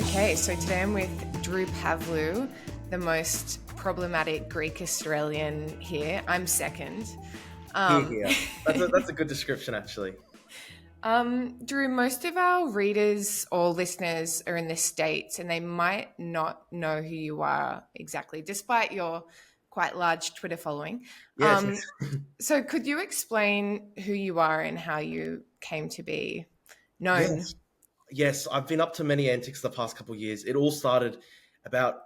Okay, so today I'm with Drew Pavlou, the most problematic Greek Australian here. I'm second. Here. That's a good description, actually. Drew, most of our readers or listeners are in the States and they might not know who you are exactly, despite your quite large Twitter following. Yes, So could you explain who you are and how you came to be known? yes, yes. I've been up to many antics the past couple of years. It all started about.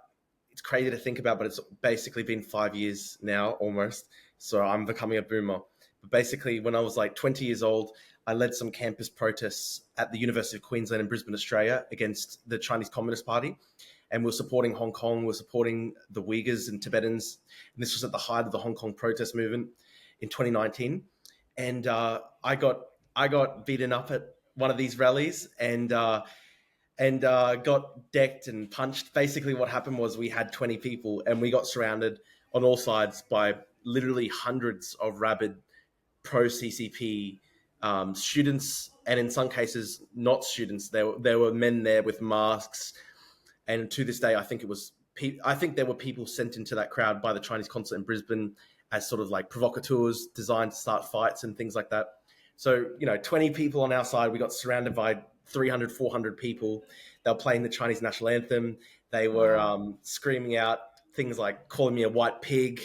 It's crazy to think about, but it's basically been 5 years now, almost. So I'm becoming a boomer. But basically, when I was like 20 years old, I led some campus protests at the University of Queensland in Brisbane, Australia, against the Chinese Communist Party. And we're supporting Hong Kong, we're supporting the Uyghurs and Tibetans. And this was at the height of the Hong Kong protest movement in 2019. And I got beaten up at one of these rallies and got decked and punched. Basically, what happened was we had 20 people and we got surrounded on all sides by literally hundreds of rabid pro CCP students, and in some cases, not students. There were men there with masks, and to this day, I think there were people sent into that crowd by the Chinese consulate in Brisbane as sort of like provocateurs designed to start fights and things like that. So, 20 people on our side, we got surrounded by 300, 400 people. They were playing the Chinese national anthem. They were screaming out things like calling me a white pig.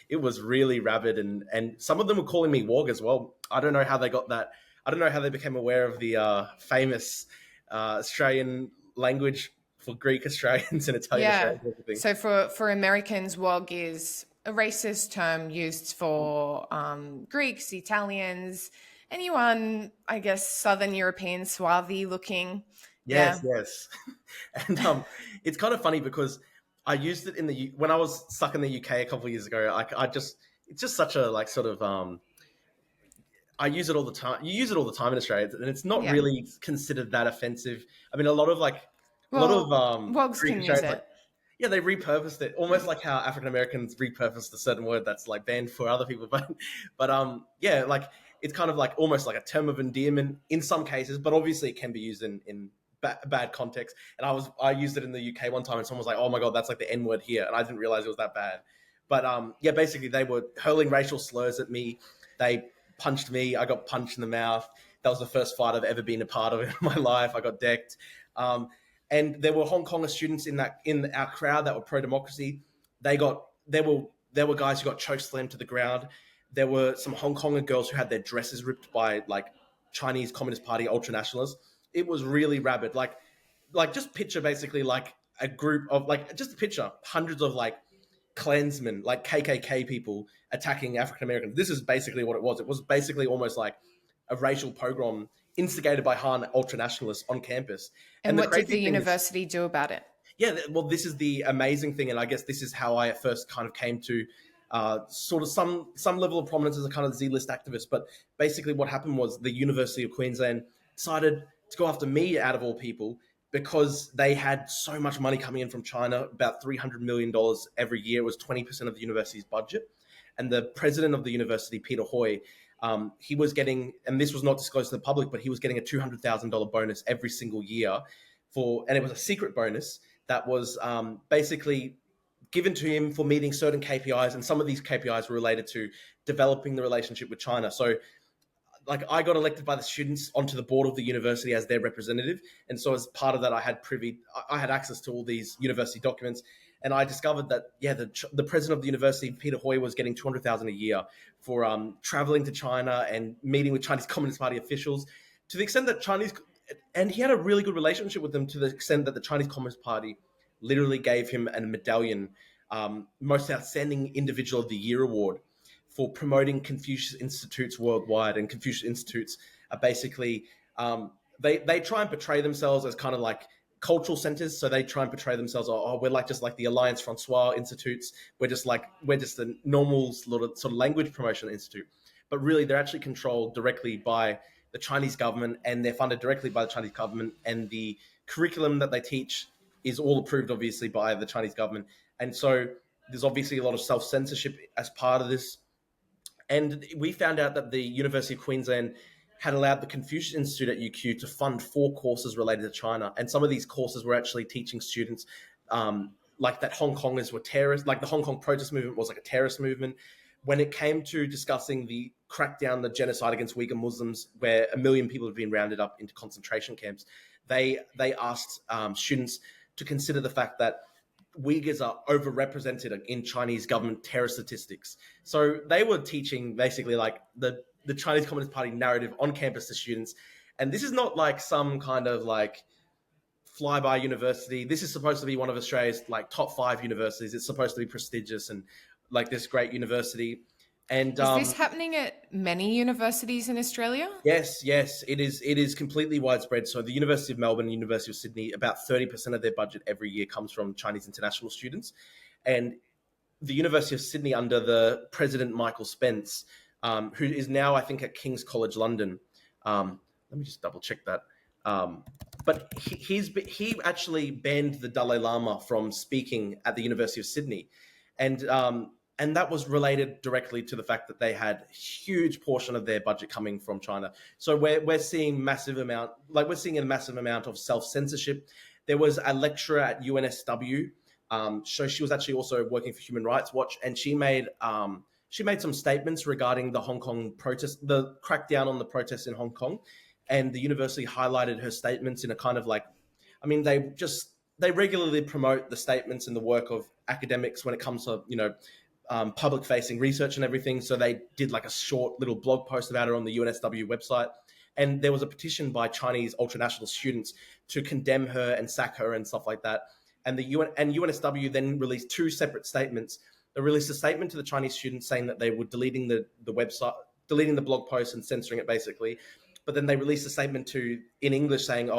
It was really rabid. And some of them were calling me wog as well. I don't know how they got that. I don't know how they became aware of the famous Australian language for Greek Australians and Italian Yeah. Australians. So for Americans, WOG is a racist term used for Greeks, Italians, anyone, I guess, Southern European, Swazi looking. Yes, Yeah. yes. And it's kind of funny because I used it when I was stuck in the UK a couple of years ago. It's just such a like sort of I use it all the time. You use it all the time in Australia, and it's not Yeah. really considered that offensive. I mean, a lot of WOGs Greek can use Australians, it. like, yeah, they repurposed it almost like how African Americans repurposed a certain word that's like banned for other people. But yeah, like it's kind of like almost like a term of endearment in some cases, but obviously it can be used in bad context. And I used it in the UK one time, and someone was like, "Oh my god, that's like the N word here," and I didn't realize it was that bad. But yeah, basically they were hurling racial slurs at me. They punched me. I got punched in the mouth. That was the first fight I've ever been a part of in my life. I got decked. And there were Hong Kong students in our crowd that were pro-democracy. There were guys who got choke slammed to the ground. There were some Hong Konger girls who had their dresses ripped by like Chinese Communist Party ultranationalists. It was really rabid. Like just picture basically like a group of like just picture hundreds of like Klansmen, like KKK people attacking African Americans. This is basically what it was. It was basically almost like a racial pogrom instigated by Han ultranationalists on campus. And And the what did the crazy thing is, university do about it? yeah, well, this is the amazing thing, and I guess this is how I first kind of came to sort of some level of prominence as a kind of Z-list activist. But basically, what happened was the University of Queensland decided to go after me, out of all people, because they had so much money coming in from China, about $300 million every year. It was 20% of the university's budget, and the president of the university, Peter Hoy. He was getting, and this was not disclosed to the public, but he was getting a $200,000 bonus every single year and it was a secret bonus that was basically given to him for meeting certain KPIs, and some of these KPIs were related to developing the relationship with China. So, like, I got elected by the students onto the board of the university as their representative, and so as part of that, I had access to all these university documents, and I discovered that the president of the university, Peter Hoy, was getting $200,000 a year for traveling to China and meeting with Chinese Communist Party officials, to the extent that and he had a really good relationship with them, to the extent that the Chinese Communist Party literally gave him a medallion, Most Outstanding Individual of the Year award, for promoting Confucius Institutes worldwide. And Confucius Institutes are basically, they try and portray themselves as kind of like cultural centers. So they try and portray themselves, we're like just like the Alliance Francois Institutes. We're just a normal sort of language promotion institute. But really, they're actually controlled directly by the Chinese government, and they're funded directly by the Chinese government, and the curriculum that they teach is all approved, obviously, by the Chinese government. And so there's obviously a lot of self-censorship as part of this. And we found out that the University of Queensland had allowed the Confucius Institute at UQ to fund 4 courses related to China. And some of these courses were actually teaching students like that Hong Kongers were terrorists, like the Hong Kong protest movement was like a terrorist movement. When it came to discussing the crackdown, the genocide against Uyghur Muslims, where 1 million people have been rounded up into concentration camps, they asked students to consider the fact that Uyghurs are overrepresented in Chinese government terror statistics. So they were teaching basically like the Chinese Communist Party narrative on campus to students. And this is not like some kind of like flyby university. This is supposed to be one of Australia's like top 5 universities. It's supposed to be prestigious and like this great university. And is this happening at many universities in Australia? Yes, it is. It is completely widespread. So the University of Melbourne, University of Sydney, about 30% of their budget every year comes from Chinese international students. And the University of Sydney, under the President Michael Spence, who is now, I think, at King's College London. Let me just double check that. But he actually banned the Dalai Lama from speaking at the University of Sydney. And that was related directly to the fact that they had a huge portion of their budget coming from China. So we're seeing a massive amount of self-censorship. There was a lecturer at UNSW. So she was actually also working for Human Rights Watch, and she made some statements regarding the Hong Kong protest, the crackdown on the protests in Hong Kong. And the university highlighted her statements in a kind of like, I mean, they regularly promote the statements and the work of academics when it comes to, public-facing research and everything. So they did like a short little blog post about her on the UNSW website. And there was a petition by Chinese ultranational students to condemn her and sack her and stuff like that. And UNSW then released 2 separate statements. They released a statement to the Chinese students saying that they were deleting the website, deleting the blog post and censoring it basically. But then they released a statement in English saying,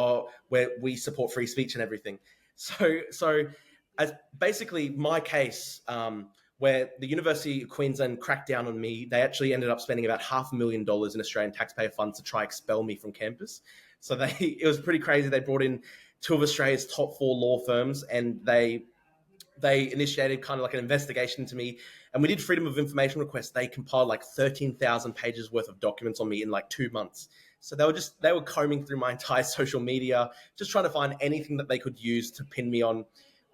we support free speech and everything. So as basically my case, where the University of Queensland cracked down on me, they actually ended up spending about $500,000 in Australian taxpayer funds to try expel me from campus. So it was pretty crazy. They brought in 2 of Australia's top 4 law firms, and they initiated kind of like an investigation into me. And we did freedom of information requests. They compiled like 13,000 pages worth of documents on me in like 2 months. So they were combing through my entire social media, just trying to find anything that they could use to pin me on.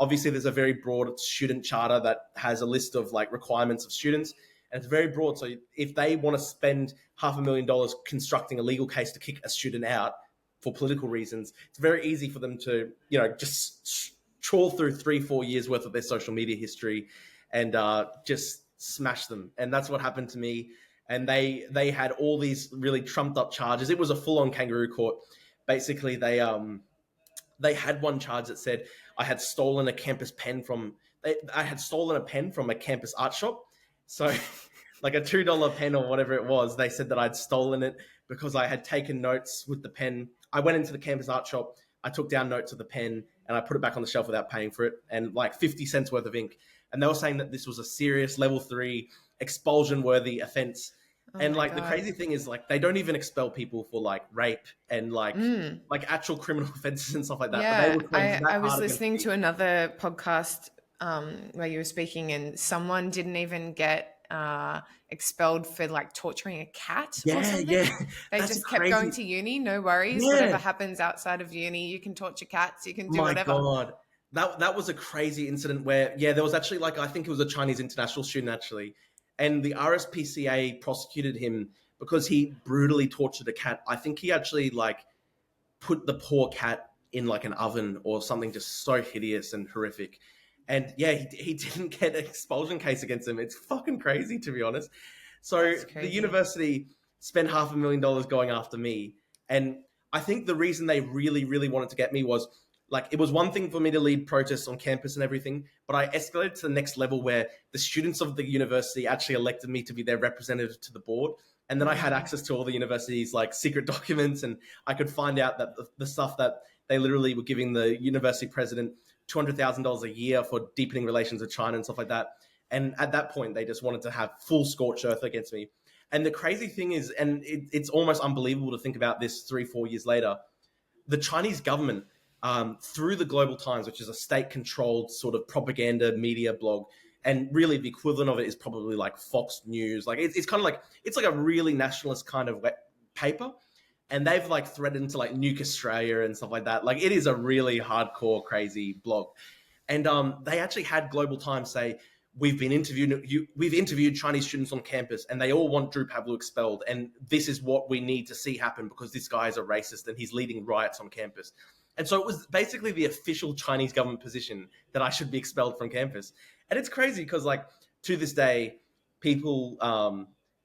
Obviously, there's a very broad student charter that has a list of like requirements of students, and it's very broad. So if they want to spend $500,000 constructing a legal case to kick a student out for political reasons, it's very easy for them to, just trawl through 3-4 years worth of their social media history and just smash them. And that's what happened to me. And they had all these really trumped up charges. It was a full on kangaroo court. Basically, they had one charge that said I had stolen a campus pen I had stolen a pen from a campus art shop. So like a $2 pen or whatever it was, they said that I'd stolen it because I had taken notes with the pen. I went into the campus art shop, I took down notes of the pen, and I put it back on the shelf without paying for it, and like 50 cents worth of ink. And they were saying that this was a serious level 3 expulsion worthy offense. And like the crazy thing is like they don't even expel people for like rape and like actual criminal offenses and stuff like that. Yeah, but they I was listening to another podcast where you were speaking, and someone didn't even get expelled for like torturing a cat or something. They That's just kept going to uni, no worries. Whatever happens outside of uni, you can torture cats, you can do whatever. My God. That was a crazy incident where, there was actually like, I think it was a Chinese international student actually. And the RSPCA prosecuted him because he brutally tortured a cat. I think he actually like put the poor cat in like an oven or something just so hideous and horrific. And he didn't get an expulsion case against him. It's fucking crazy, to be honest. So the university spent $500,000 going after me. And I think the reason they really, really wanted to get me was like, it was one thing for me to lead protests on campus and everything, but I escalated to the next level where the students of the university actually elected me to be their representative to the board. And then I had access to all the university's like secret documents, and I could find out that the stuff that they literally were giving the university president $200,000 a year for deepening relations with China and stuff like that. And at that point, they just wanted to have full scorched earth against me. And the crazy thing is, and it's almost unbelievable to think about this 3-4 years later, the Chinese government, through the Global Times, which is a state-controlled sort of propaganda media blog, and really the equivalent of it is probably like Fox News. Like it's kind of like, it's like a really nationalist kind of paper. and they've like threatened to like nuke Australia and stuff like that. Like, it is a really hardcore, crazy blog. And they actually had Global Times say, we've interviewed Chinese students on campus, and they all want Drew Pavlou expelled, and this is what we need to see happen because this guy is a racist and he's leading riots on campus. And so it was basically the official Chinese government position that I should be expelled from campus. And it's crazy because, like, to this day, people,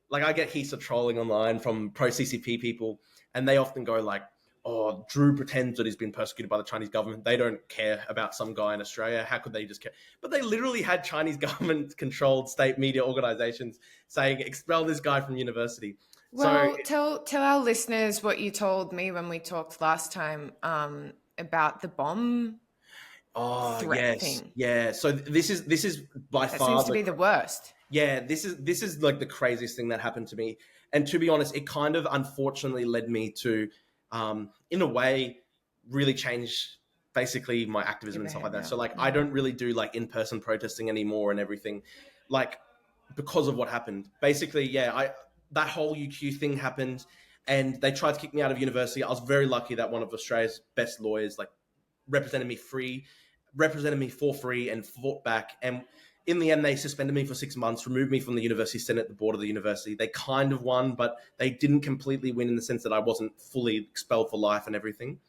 like, I get heaps of trolling online from pro-CCP people, and they often go like, oh, Drew pretends that he's been persecuted by the Chinese government. They don't care about some guy in Australia. How could they just care? But they literally had Chinese government-controlled state media organizations saying, expel this guy from university. Well, tell our listeners what you told me when we talked last time about the bomb threat thing. Yeah. So this is by far seems to be the worst. Yeah, this is like the craziest thing that happened to me. And to be honest, it kind of unfortunately led me to, in a way, really change basically my activism and stuff like that. So like, I don't really do like in-person protesting anymore and everything, like, because of what happened. Basically, that whole UQ thing happened, and they tried to kick me out of university. I was very lucky that one of Australia's best lawyers like represented me for free and fought back. And in the end, they suspended me for 6 months, removed me from the university senate, the board of the university. They kind of won, but they didn't completely win in the sense that I wasn't fully expelled for life and everything.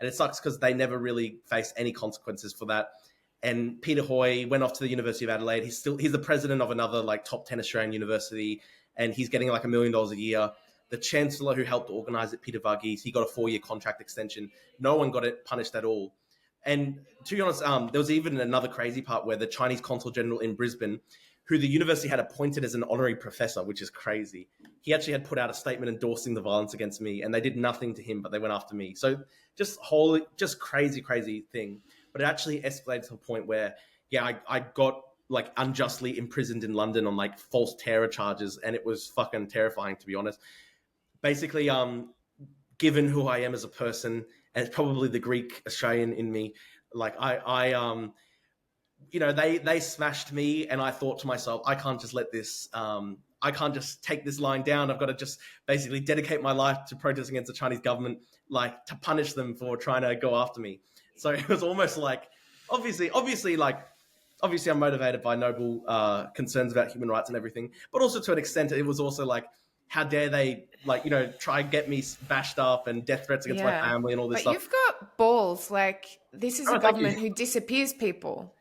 And it sucks because they never really faced any consequences for that. And Peter Hoy went off to the University of Adelaide. He's the president of another like top 10 Australian university, and he's getting like $1 million a year. The chancellor who helped organize it, Peter Varghese, he got a 4-year contract extension. No one got it punished at all. And to be honest, there was even another crazy part where the Chinese consul general in Brisbane, who the university had appointed as an honorary professor, which is crazy, he actually had put out a statement endorsing the violence against me, and they did nothing to him, but they went after me. So just crazy thing. But it actually escalated to a point where, I got like unjustly imprisoned in London on like false terror charges, and it was fucking terrifying, to be honest. Basically, given who I am as a person, and it's probably the Greek Australian in me, like they smashed me, and I thought to myself, I can't just let this, I can't just take this lying down. I've got to just basically dedicate my life to protesting against the Chinese government, like to punish them for trying to go after me. So it was almost like, obviously I'm motivated by noble concerns about human rights and everything, but also to an extent, it was also like, how dare they, try and get me bashed up and death threats against my family and all this stuff. But you've got balls. Like, this is a government who disappears people,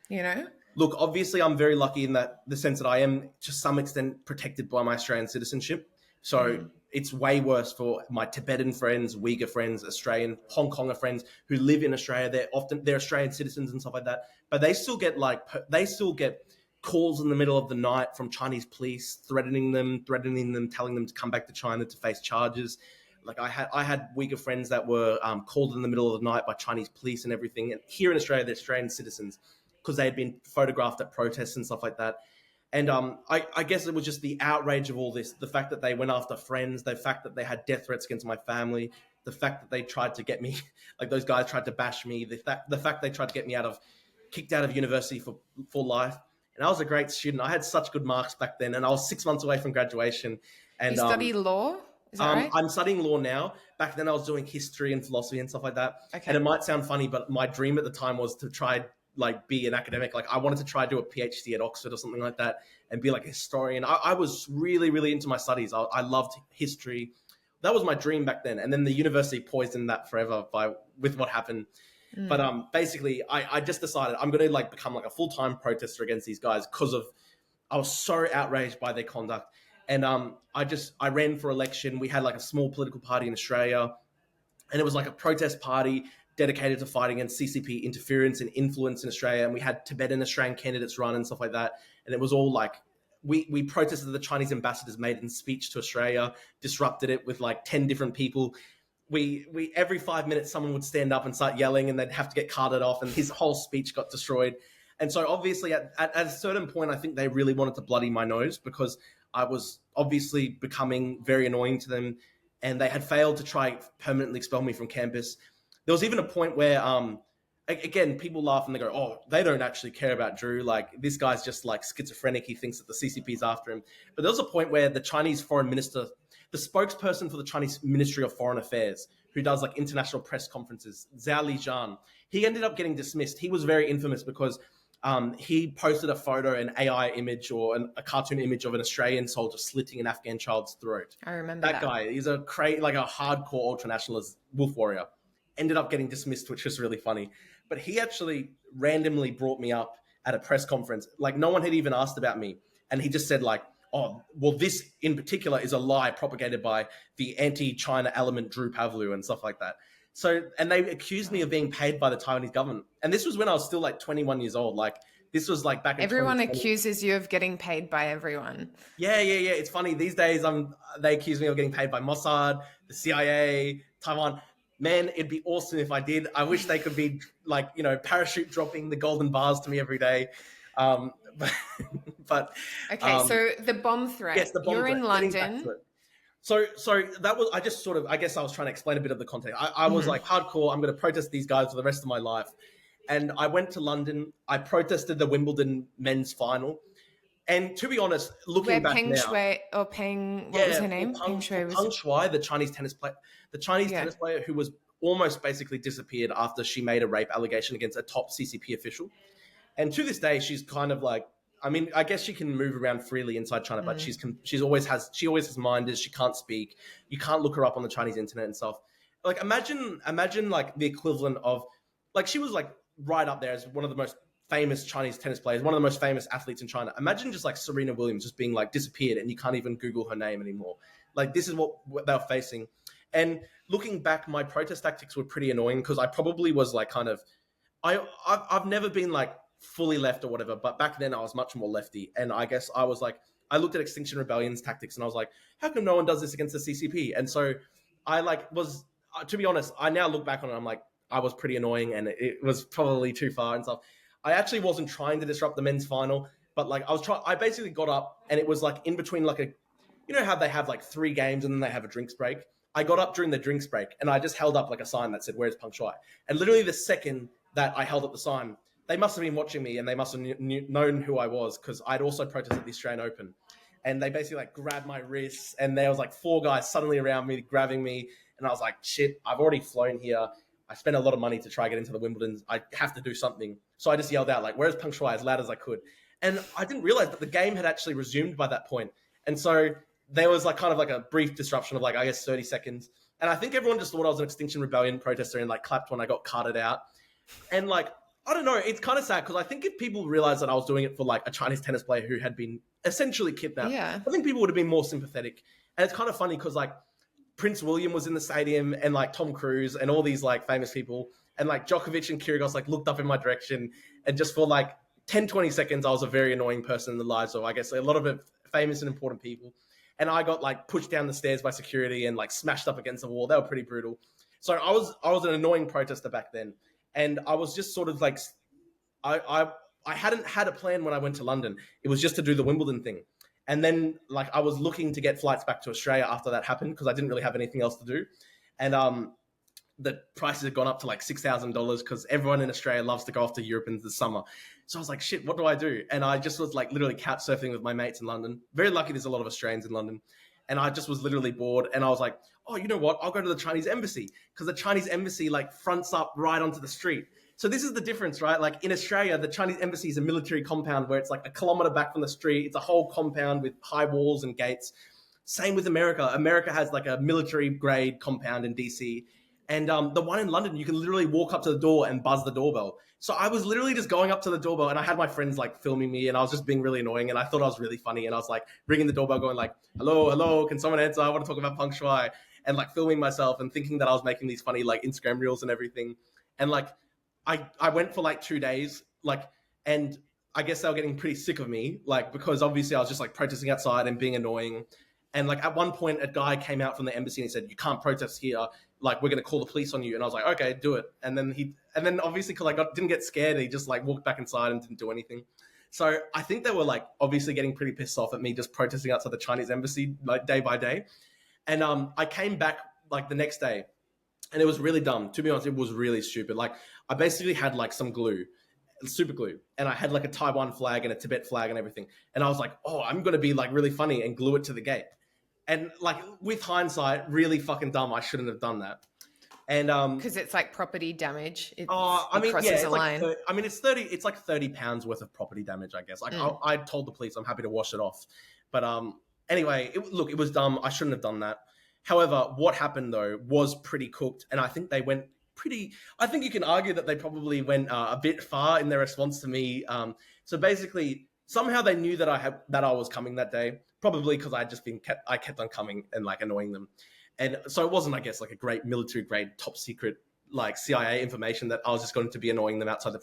Look, obviously, I'm very lucky in the sense that I am, to some extent, protected by my Australian citizenship. So it's way worse for my Tibetan friends, Uyghur friends, Australian, Hong Konger friends who live in Australia. They're Australian citizens and stuff like that. But they still get calls in the middle of the night from Chinese police, threatening them, telling them to come back to China to face charges. Like I had Uyghur friends that were called in the middle of the night by Chinese police and everything. And here in Australia, they're Australian citizens because they had been photographed at protests and stuff like that. And I guess it was just the outrage of all this, the fact that they went after friends, the fact that they had death threats against my family, the fact that they tried to get me, like those guys tried to bash me, the fact they tried to get me kicked out of university for life. And I was a great student. I had such good marks back then, and I was 6 months away from graduation. And you study law? Is that right? I'm studying law now. Back then I was doing history and philosophy and stuff like that. Okay. And it might sound funny, but my dream at the time was to try be an academic. Like I wanted to try do a PhD at Oxford or something like that and be like a historian. I was really, really into my studies. I loved history. That was my dream back then. And then the university poisoned that forever with what happened. But basically, I just decided I'm going to become a full-time protester against these guys because I was so outraged by their conduct. And I ran for election. We had a small political party in Australia, and it was a protest party dedicated to fighting against CCP interference and influence in Australia. And we had Tibetan Australian candidates run and stuff like that. And it was all we protested the Chinese ambassador's maiden speech to Australia, disrupted it with 10 different people. We every 5 minutes someone would stand up and start yelling, and they'd have to get carted off, and his whole speech got destroyed. And so obviously at a certain point, I think they really wanted to bloody my nose because I was obviously becoming very annoying to them, and they had failed to try permanently expel me from campus. There was even a point where, again, people laugh and they go, oh, they don't actually care about Drew. This guy's just schizophrenic. He thinks that the CCP is after him. But there was a point where the Chinese foreign minister the spokesperson for the Chinese Ministry of Foreign Affairs, who does like international press conferences, Zhao Lijian. He ended up getting dismissed. He was very infamous because he posted a photo, an AI image or a cartoon image of an Australian soldier slitting an Afghan child's throat. I remember That guy, he's a hardcore ultranationalist wolf warrior. Ended up getting dismissed, which was really funny. But he actually randomly brought me up at a press conference. Like, no one had even asked about me. And he just said, like, oh, well, this in particular is a lie propagated by the anti-China element Drew Pavlou and stuff like that. So, and they accused me of being paid by the Taiwanese government. And this was when I was still like 21 years old. Like, this was like back in Everyone 2020. accuses you of getting paid by everyone. Yeah. It's funny. These days, they accuse me of getting paid by Mossad, the CIA, Taiwan. Man, it'd be awesome if I did. I wish they could be like, you know, parachute dropping the golden bars to me every day. But okay, so the bomb threat. Yes, the bomb You're threat. in London. So that was, I just sort of, I guess I was trying to explain a bit of the context. I was like, hardcore, I'm going to protest these guys for the rest of my life. And I went to London. I protested the Wimbledon men's final. And to be honest, looking back Peng now, Shui or Peng, what was her name? Peng Shui, the Chinese tennis player, tennis player who was almost basically disappeared after she made a rape allegation against a top CCP official. And to this day, she's kind of like, I mean, I guess she can move around freely inside China, but she always has minders. She can't speak. You can't look her up on the Chinese internet and stuff. Like, imagine like the equivalent of, like, she was like right up there as one of the most famous Chinese tennis players, one of the most famous athletes in China. Imagine just like Serena Williams just being like disappeared and you can't even Google her name anymore. Like, this is what they're facing. And looking back, my protest tactics were pretty annoying because I probably was like kind of, I've never been like fully left or whatever, but back then I was much more lefty. And I guess I was like, I looked at Extinction Rebellion's tactics and I was like, how come no one does this against the CCP? And so I like was, to be honest, I now look back on it, I'm like, I was pretty annoying and it was probably too far and stuff. I actually wasn't trying to disrupt the men's final, but like I basically got up and it was like in between like you know how they have like 3 games and then they have a drinks break? I got up during the drinks break and I just held up like a sign that said, where's Peng Shui? And literally the second that I held up the sign, they must have been watching me and they must have known who I was because I'd also protested the Australian Open. And they basically like grabbed my wrists and there was like 4 guys suddenly around me, grabbing me. And I was like, shit, I've already flown here. I spent a lot of money to try to get into the Wimbledon. I have to do something. So I just yelled out like, where's Peng Shui, as loud as I could. And I didn't realize that the game had actually resumed by that point. And so there was like kind of like a brief disruption of like, I guess 30 seconds. And I think everyone just thought I was an Extinction Rebellion protester and like clapped when I got carted out. And like, I don't know, it's kind of sad because I think if people realized that I was doing it for like a Chinese tennis player who had been essentially kidnapped, I think people would have been more sympathetic. And it's kind of funny because like Prince William was in the stadium and like Tom Cruise and all these like famous people and like Djokovic and Kyrgios like looked up in my direction and just for like 10, 20 seconds, I was a very annoying person in the lives of, I guess, a lot of famous and important people. And I got like pushed down the stairs by security and like smashed up against the wall. They were pretty brutal. So I was an annoying protester back then. And I was just sort of like, I hadn't had a plan when I went to London. It was just to do the Wimbledon thing. And then like I was looking to get flights back to Australia after that happened because I didn't really have anything else to do. And the prices had gone up to like $6,000 because everyone in Australia loves to go off to Europe in the summer. So I was like, shit, what do I do? And I just was like literally couch surfing with my mates in London. Very lucky there's a lot of Australians in London. And I just was literally bored. And I was like, oh, you know what? I'll go to the Chinese embassy because the Chinese embassy like fronts up right onto the street. So this is the difference, right? Like in Australia, the Chinese embassy is a military compound where it's like a kilometer back from the street. It's a whole compound with high walls and gates. Same with America. America has like a military grade compound in DC. And the one in London, you can literally walk up to the door and buzz the doorbell. So I was literally just going up to the doorbell and I had my friends like filming me and I was just being really annoying and I thought I was really funny. And I was like ringing the doorbell going like, hello, can someone answer? I want to talk about Peng Shui. And like filming myself and thinking that I was making these funny like Instagram reels and everything. And like, I went for like 2 days, like, and I guess they were getting pretty sick of me, like, because obviously I was just like protesting outside and being annoying. And like at one point, a guy came out from the embassy and he said, you can't protest here. Like, we're going to call the police on you. And I was like, okay, do it. And then obviously, because I didn't get scared, he just like walked back inside and didn't do anything. So I think they were like obviously getting pretty pissed off at me just protesting outside the Chinese embassy like day by day. And I came back like the next day and it was really dumb. To be honest, it was really stupid. Like I basically had like some glue, super glue, and I had like a Taiwan flag and a Tibet flag and everything. And I was like, oh, I'm going to be like really funny and glue it to the gate. And like with hindsight, really fucking dumb. I shouldn't have done that. And because it's like property damage. It it's crosses a like line. it's 30. It's like 30 pounds worth of property damage, I guess. Like I told the police I'm happy to wash it off, but anyway, it was dumb. I shouldn't have done that. However, what happened though was pretty cooked, and I think they went pretty. I think you can argue that they probably went a bit far in their response to me. So basically, somehow they knew that I was coming that day, probably because I kept on coming and like annoying them. And so it wasn't, I guess, like a great military grade, top secret, like CIA information that I was just going to be annoying them outside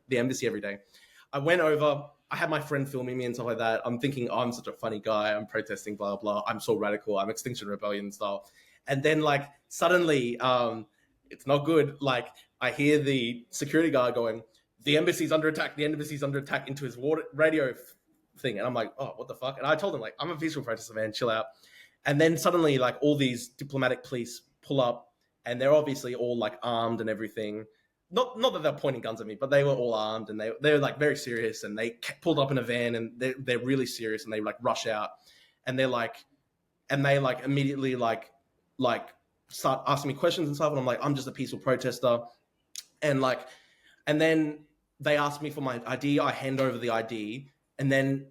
the embassy every day. I went over, I had my friend filming me and stuff like that. I'm thinking, oh, I'm such a funny guy. I'm protesting, blah, blah. I'm so radical. I'm Extinction Rebellion style. And then like suddenly, it's not good. Like I hear the security guard going, the embassy's under attack. The embassy's under attack into his radio thing. And I'm like, oh, what the fuck? And I told him like, I'm a peaceful protester, man. Chill out. And then suddenly, like, all these diplomatic police pull up, and they're obviously all like armed and everything. Not that they're pointing guns at me, but they were all armed, and they're like very serious. And they pulled up in a van, and they're really serious, and they like rush out, and they immediately like start asking me questions and stuff. And I'm like, I'm just a peaceful protester, and then they ask me for my ID. I hand over the ID, and then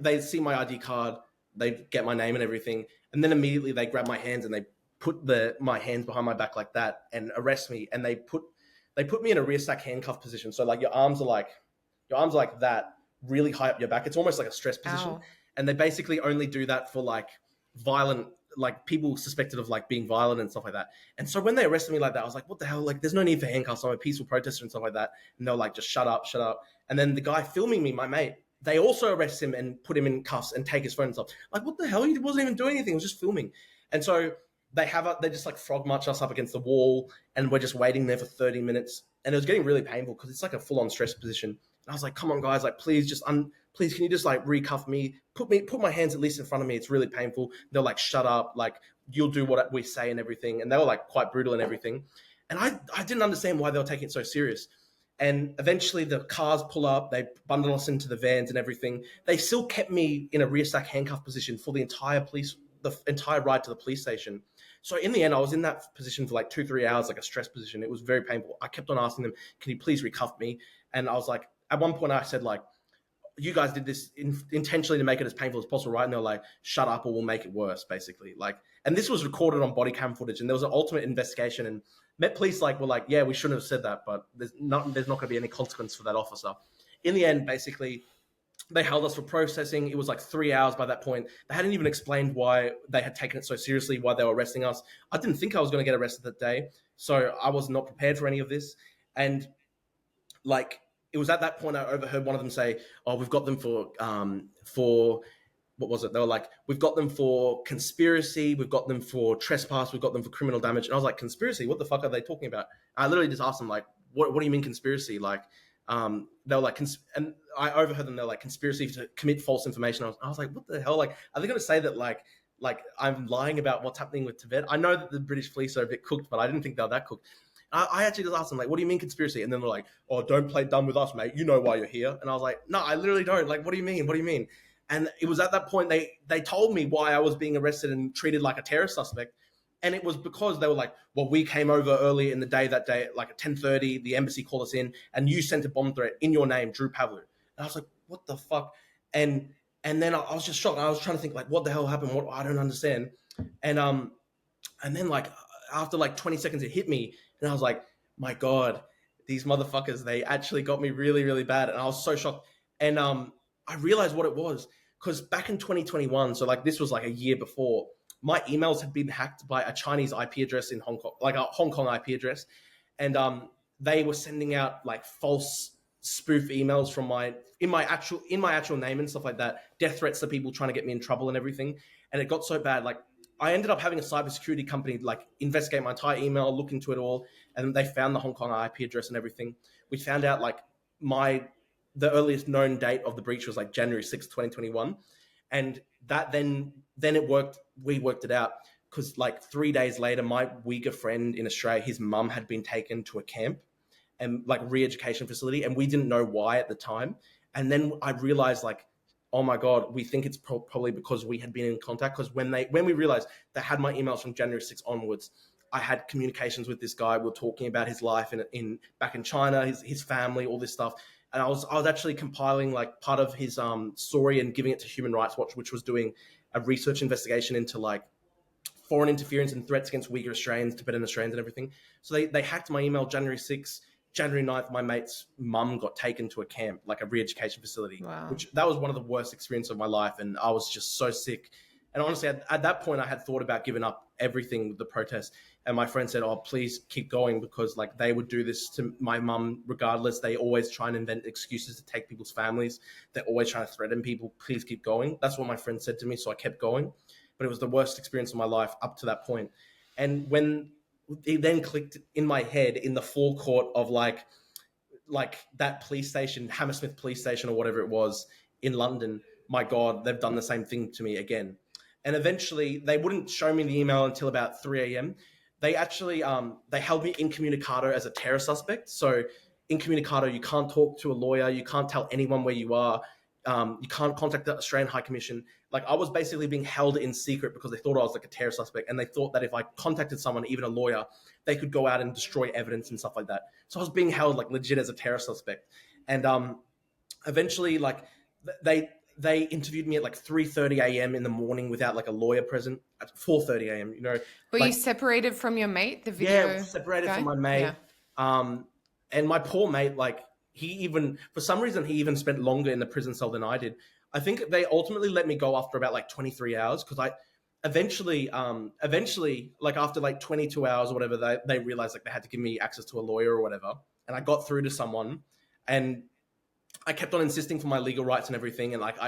they see my ID card. They get my name and everything, and then immediately they grab my hands and they put my hands behind my back like that and arrest me. And they put me in a rear stack handcuff position. So like your arms are like that, really high up your back. It's almost like a stress position. Ow. And they basically only do that for like violent, like people suspected of like being violent and stuff like that. And so when they arrested me like that, I was like, what the hell? Like, there's no need for handcuffs. I'm a peaceful protester and stuff like that. And they're like, just shut up. And then the guy filming me, my mate, they also arrest him and put him in cuffs and take his phone and stuff. Like, what the hell? He wasn't even doing anything. He was just filming. And so they just like frog march us up against the wall, and we're just waiting there for 30 minutes. And it was getting really painful because it's like a full on stress position. And I was like, come on guys, like please please can you just like recuff me? Put my hands at least in front of me. It's really painful. They're like, shut up. Like you'll do what we say and everything. And they were like quite brutal and everything. And I didn't understand why they were taking it so serious. And eventually the cars pull up, they bundle us into the vans and everything. They still kept me in a rear stack handcuff position for the entire ride to the police station. So in the end, I was in that position for like 2-3 hours, like a stress position. It was very painful. I kept on asking them, can you please recuff me? And I was like, at one point I said like, you guys did this intentionally to make it as painful as possible, right? And they're like, shut up or we'll make it worse, basically. Like, and this was recorded on body cam footage, and there was an ultimate investigation, and Met Police were like, yeah, we shouldn't have said that, but there's not going to be any consequence for that officer. In the end, basically, they held us for processing. It was like 3 hours by that point. They hadn't even explained why they had taken it so seriously, why they were arresting us. I didn't think I was going to get arrested that day, so I was not prepared for any of this. And like, it was at that point I overheard one of them say, oh, we've got them for what was it? They were like, we've got them for conspiracy, we've got them for trespass, we've got them for criminal damage. And I was like, conspiracy? What the fuck are they talking about? I literally just asked them, like, what do you mean conspiracy? Like, they were like, and I overheard them, they're like, conspiracy to commit false information. I was like, what the hell? Like, are they going to say that like I'm lying about what's happening with Tibet? I know that the British police are a bit cooked, but I didn't think they were that cooked. I actually just asked them, like, what do you mean conspiracy? And then they're like, oh, don't play dumb with us, mate. You know why you're here. And I was like, no, I literally don't. Like, what do you mean? What do you mean? And it was at that point they told me why I was being arrested and treated like a terrorist suspect. And it was because they were like, well, we came over early in the day that day, like at 10:30, the embassy called us in, and you sent a bomb threat in your name, Drew Pavlou. And I was like, what the fuck? And then I was just shocked. I was trying to think, like, what the hell happened? What I don't understand. And then like after like 20 seconds, it hit me. And I was like, my God, these motherfuckers, they actually got me really, really bad. And I was so shocked. And I realized what it was, because back in 2021, so like this was like a year before, my emails had been hacked by a Chinese IP address in Hong Kong, like a Hong Kong IP address. And they were sending out like false spoof emails from in my actual name and stuff like that, death threats to people trying to get me in trouble and everything. And it got so bad, like I ended up having a cybersecurity company like investigate my entire email, look into it all, and they found the Hong Kong IP address and everything. We found out like the earliest known date of the breach was like January 6th, 2021. And that then it worked. We worked it out because like 3 days later, my Uyghur friend in Australia, his mum had been taken to a camp and like re-education facility, and we didn't know why at the time. And then I realized like oh my God, we think it's probably because we had been in contact. Because when we realized they had my emails from January 6th onwards, I had communications with this guy. We were talking about his life in back in China, his family, all this stuff. And I was actually compiling like part of his story and giving it to Human Rights Watch, which was doing a research investigation into like foreign interference and threats against Uyghur Australians, Tibetan Australians and everything. So they hacked my email January 6th. January 9th, my mate's mum got taken to a camp, like a re-education facility, which that was one of the worst experiences of my life. And I was just so sick. And honestly, at that point, I had thought about giving up everything with the protest. And my friend said, oh, please keep going, because like they would do this to my mum regardless. They always try and invent excuses to take people's families. They're always trying to threaten people. Please keep going. That's what my friend said to me. So I kept going. But it was the worst experience of my life up to that point. And when it then clicked in my head in the forecourt of like that police station, Hammersmith police station or whatever it was in London, my God, they've done the same thing to me again. And eventually they wouldn't show me the email until about 3 a.m. They actually, they held me incommunicado as a terror suspect. So incommunicado, you can't talk to a lawyer. You can't tell anyone where you are. You can't contact the Australian High Commission. Like I was basically being held in secret because they thought I was like a terror suspect. And they thought that if I contacted someone, even a lawyer, they could go out and destroy evidence and stuff like that. So I was being held like legit as a terror suspect. And eventually like they interviewed me at like 3:30 a.m. in the morning without like a lawyer present at 4:30 a.m. You know, were like, you separated from your mate? The video, separated guy? from my mate. Yeah. And my poor mate, like for some reason, he even spent longer in the prison cell than I did. I think they ultimately let me go after about like 23 hours because I eventually, like after like 22 hours or whatever, they realized like they had to give me access to a lawyer or whatever. And I got through to someone, and I kept on insisting for my legal rights and everything. And like,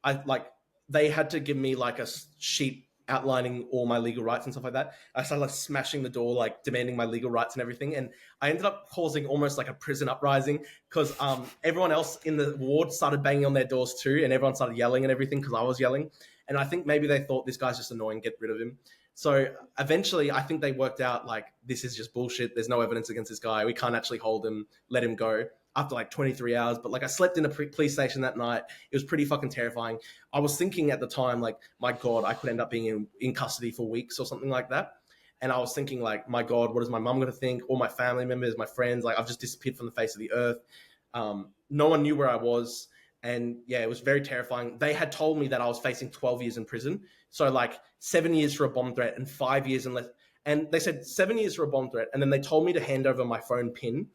I like, they had to give me like a sheet outlining all my legal rights and stuff like that. I started like smashing the door, like demanding my legal rights and everything. And I ended up causing almost like a prison uprising because everyone else in the ward started banging on their doors too. And everyone started yelling and everything because I was yelling. And I think maybe they thought this guy's just annoying, get rid of him. So eventually I think they worked out like, this is just bullshit. There's no evidence against this guy. We can't actually hold him, let him go. After like 23 hours. But like I slept in a police station that night. It was pretty fucking terrifying. I was thinking at the time, like, my God, I could end up being in custody for weeks or something like that. And I was thinking like, my God, what is my mum going to think? All my family members, my friends, like I've just disappeared from the face of the earth. No one knew where I was. And yeah, it was very terrifying. They had told me that I was facing 12 years in prison. So like 7 years for a bomb threat and 5 years unless, and they said 7 years for a bomb threat. And then they told me to hand over my phone PIN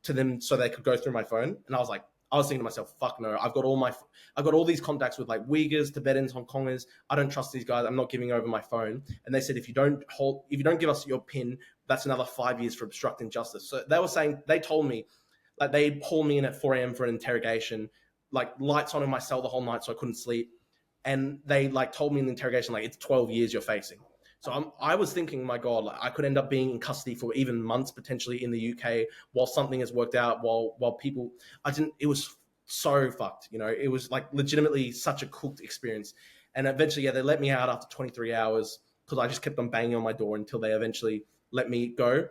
to them so they could go through my phone. And I was thinking to myself, fuck no, I've got all these contacts with like Uyghurs, Tibetans, Hong Kongers. I don't trust these guys. I'm not giving over my phone. And they said, if you don't give us your PIN, that's another 5 years for obstructing justice. So they told me, like they hauled me in at 4 a.m. for an interrogation, like lights on in my cell the whole night so I couldn't sleep. And they like told me in the interrogation, like it's 12 years you're facing. So I was thinking, my God, like I could end up being in custody for even months potentially in the UK while something has worked out. While people, it was so fucked. You know, it was like legitimately such a cooked experience. And eventually, yeah, they let me out after 23 hours because I just kept on banging on my door until they eventually let me go.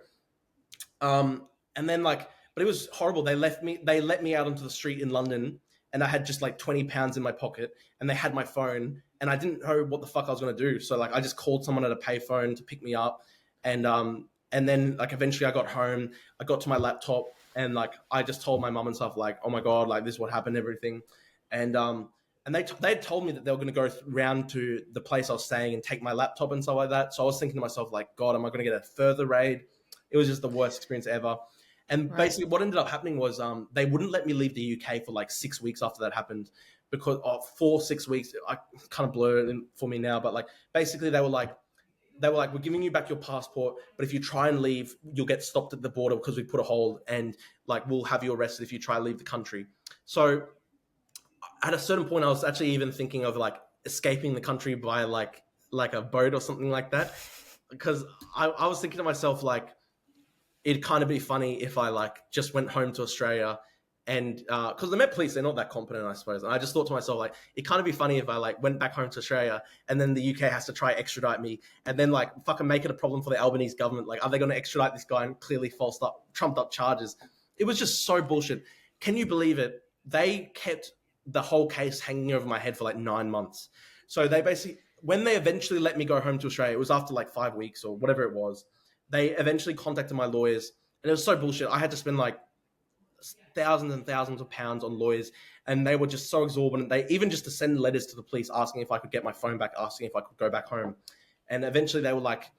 And then like, but it was horrible. They let me out onto the street in London, and I had just like 20 pounds in my pocket, and they had my phone. And I didn't know what the fuck I was going to do. So like I just called someone at a payphone to pick me up. And then like eventually I got home, I got to my laptop, and like I just told my mum and stuff like, oh my God, like this is what happened, everything. And they had told me that they were going to go round to the place I was staying and take my laptop and stuff like that. So I was thinking to myself like, God, am I going to get a further raid? It was just the worst experience ever. And basically what ended up happening was they wouldn't let me leave the UK for like 6 weeks after that happened. Because 4-6 weeks, I kind of blur it for me now, but like basically they were like, we're giving you back your passport, but if you try and leave, you'll get stopped at the border because we put a hold, and like we'll have you arrested if you try to leave the country. So at a certain point, I was actually even thinking of like escaping the country by like a boat or something like that, because I was thinking to myself like it'd kind of be funny if I like just went home to Australia. And because the Met Police, they're not that competent, I suppose. And I just thought to myself, like, it kind of be funny if I like went back home to Australia and then the UK has to try extradite me and then like fucking make it a problem for the Albanese government. Like, are they going to extradite this guy and clearly trumped up charges? It was just so bullshit. Can you believe it? They kept the whole case hanging over my head for like 9 months. So they basically, when they eventually let me go home to Australia, it was after like 5 weeks or whatever it was. They eventually contacted my lawyers, and it was so bullshit. I had to spend like thousands and thousands of pounds on lawyers, and they were just so exorbitant. They even just to send letters to the police asking if I could get my phone back, asking if I could go back home. And eventually they were like,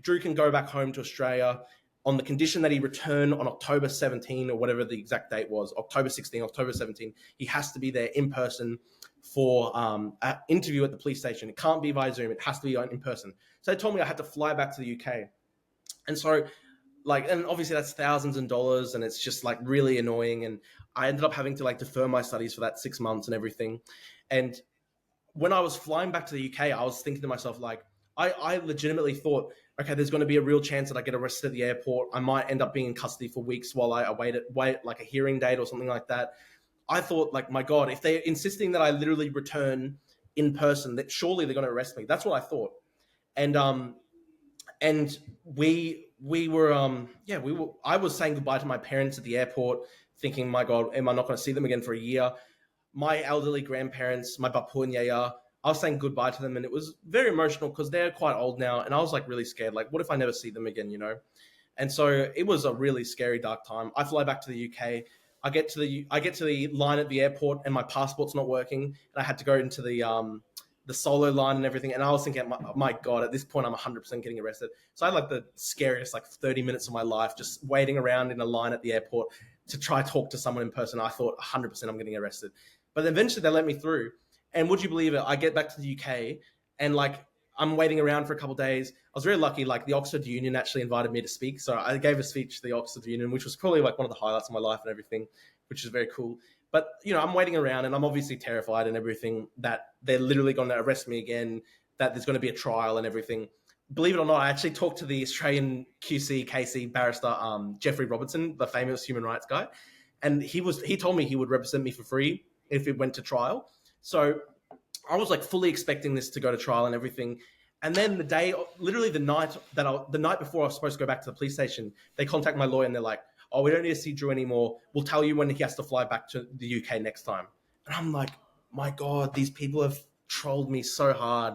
Drew can go back home to Australia on the condition that he return on October 17 or whatever the exact date was, October 16, October 17. He has to be there in person for an interview at the police station. It can't be via Zoom. It has to be in person. So they told me I had to fly back to the UK. And so, like, and obviously that's thousands of dollars, and it's just like really annoying. And I ended up having to like defer my studies for that 6 months and everything. And when I was flying back to the UK, I was thinking to myself, like, I legitimately thought, okay, there's going to be a real chance that I get arrested at the airport. I might end up being in custody for weeks while I wait like a hearing date or something like that. I thought, like, my God, if they're insisting that I literally return in person, that surely they're going to arrest me. That's what I thought. And I was saying goodbye to my parents at the airport, thinking, my God, am I not going to see them again for a year? My elderly grandparents, my bapu and yaya, I was saying goodbye to them, and it was very emotional because they're quite old now, and I was like really scared. Like, what if I never see them again, you know? And so it was a really scary, dark time. I fly back to the UK. I get to the line at the airport, and my passport's not working, and I had to go into the solo line and everything. And I was thinking, my God, at this point, I'm 100% getting arrested. So I had like the scariest like 30 minutes of my life, just waiting around in a line at the airport to try talk to someone in person. I thought 100% I'm getting arrested. But eventually they let me through. And would you believe it? I get back to the UK, and like I'm waiting around for a couple of days. I was very lucky. Like the Oxford Union actually invited me to speak. So I gave a speech to the Oxford Union, which was probably like one of the highlights of my life and everything, which is very cool. But, you know, I'm waiting around, and I'm obviously terrified and everything that they're literally going to arrest me again, that there's going to be a trial and everything. Believe it or not, I actually talked to the Australian QC KC barrister, Jeffrey Robertson, the famous human rights guy. And he told me he would represent me for free if it went to trial. So I was like fully expecting this to go to trial and everything. And then the night before I was supposed to go back to the police station, they contact my lawyer and they're like, oh, we don't need to see Drew anymore. We'll tell you when he has to fly back to the UK next time. And I'm like, my God, these people have trolled me so hard.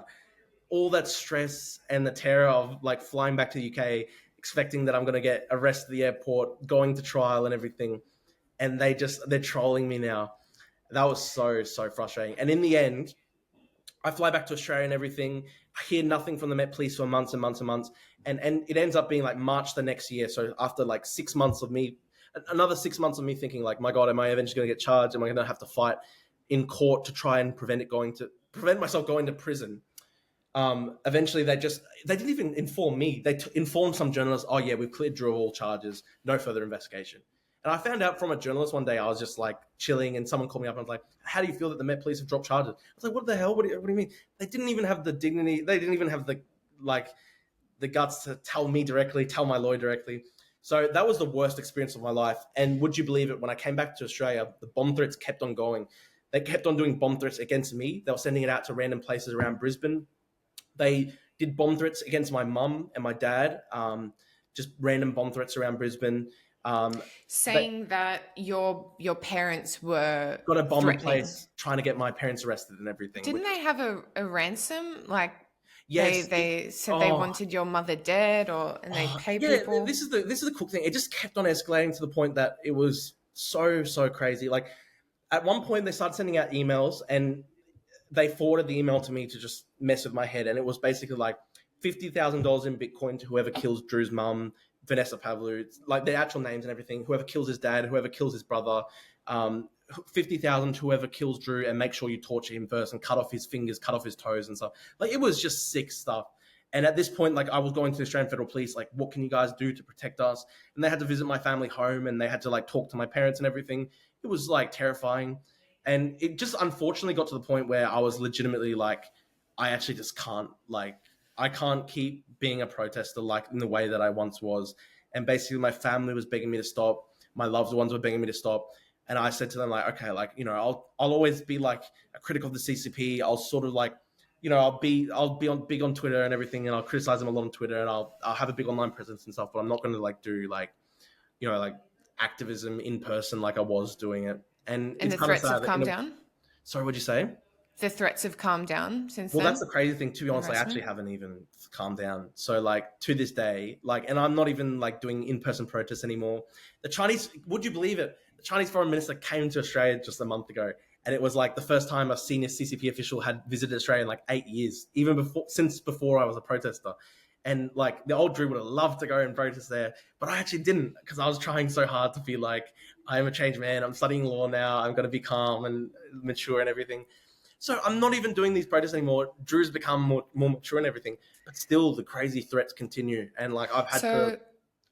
All that stress and the terror of like flying back to the UK, expecting that I'm going to get arrested at the airport, going to trial and everything. And they're trolling me now. That was so, so frustrating. And in the end, I fly back to Australia and everything. I hear nothing from the Met Police for months and months and months. And it ends up being like March the next year. So after like 6 months of me, another 6 months of me thinking like, my God, am I eventually going to get charged? Am I going to have to fight in court to try and prevent myself going to prison? Eventually they didn't even inform me. They informed some journalists, oh yeah, we've cleared Drew of all charges, no further investigation. And I found out from a journalist one day, I was just like chilling, and someone called me up and was like, how do you feel that the Met Police have dropped charges? I was like, what the hell? What do you mean? They didn't even have the dignity. They didn't even have the guts to tell me directly, tell my lawyer directly. So that was the worst experience of my life. And would you believe it? When I came back to Australia, the bomb threats kept on going. They kept on doing bomb threats against me. They were sending it out to random places around Brisbane. They did bomb threats against my mum and my dad, just random bomb threats around Brisbane. Saying that your parents were got a bomb threatening. in place, trying to get my parents arrested and everything. Didn't they have a ransom? Like, yes, they said they wanted your mother dead, and they pay people. This is the cool thing. It just kept on escalating to the point that it was so crazy. Like at one point, they started sending out emails, and they forwarded the email to me to just mess with my head, and it was basically like $50,000 in Bitcoin to whoever kills Drew's mum, Vanessa Pavlou, like their actual names and everything. Whoever kills his dad, whoever kills his brother, 50,000 to whoever kills Drew, and make sure you torture him first and cut off his fingers, cut off his toes and stuff. Like it was just sick stuff. And at this point, like I was going to the Australian Federal Police, like, what can you guys do to protect us? And they had to visit my family home, and they had to like talk to my parents and everything. It was like terrifying. And it just unfortunately got to the point where I was legitimately like, I actually just can't, like, I can't keep being a protester like in the way that I once was. And basically my family was begging me to stop. My loved ones were begging me to stop. And I said to them, like, okay, like, you know, I'll always be like a critic of the CCP. I'll sort of like, you know, I'll be big on Twitter and everything, and I'll criticize them a lot on Twitter, and I'll have a big online presence and stuff, but I'm not going to like do like, you know, like activism in person like I was doing it. And it's the threats have calmed down? Sorry, what'd you say? The threats have calmed down since Well, that's then? the crazy thing. To be honest, I actually Harassment? haven't even calmed down. So, like, to this day, like, and I'm not even like doing in-person protests anymore. The Chinese, would you believe it? The Chinese foreign minister came to Australia just a month ago, and it was like the first time a senior CCP official had visited Australia in like 8 years, even before I was a protester. And like the old Drew would have loved to go and protest there, but I actually didn't because I was trying so hard to be like, I am a changed man. I'm studying law now. I'm going to be calm and mature and everything. So I'm not even doing these protests anymore. Drew's become more mature and everything, but still the crazy threats continue. And like So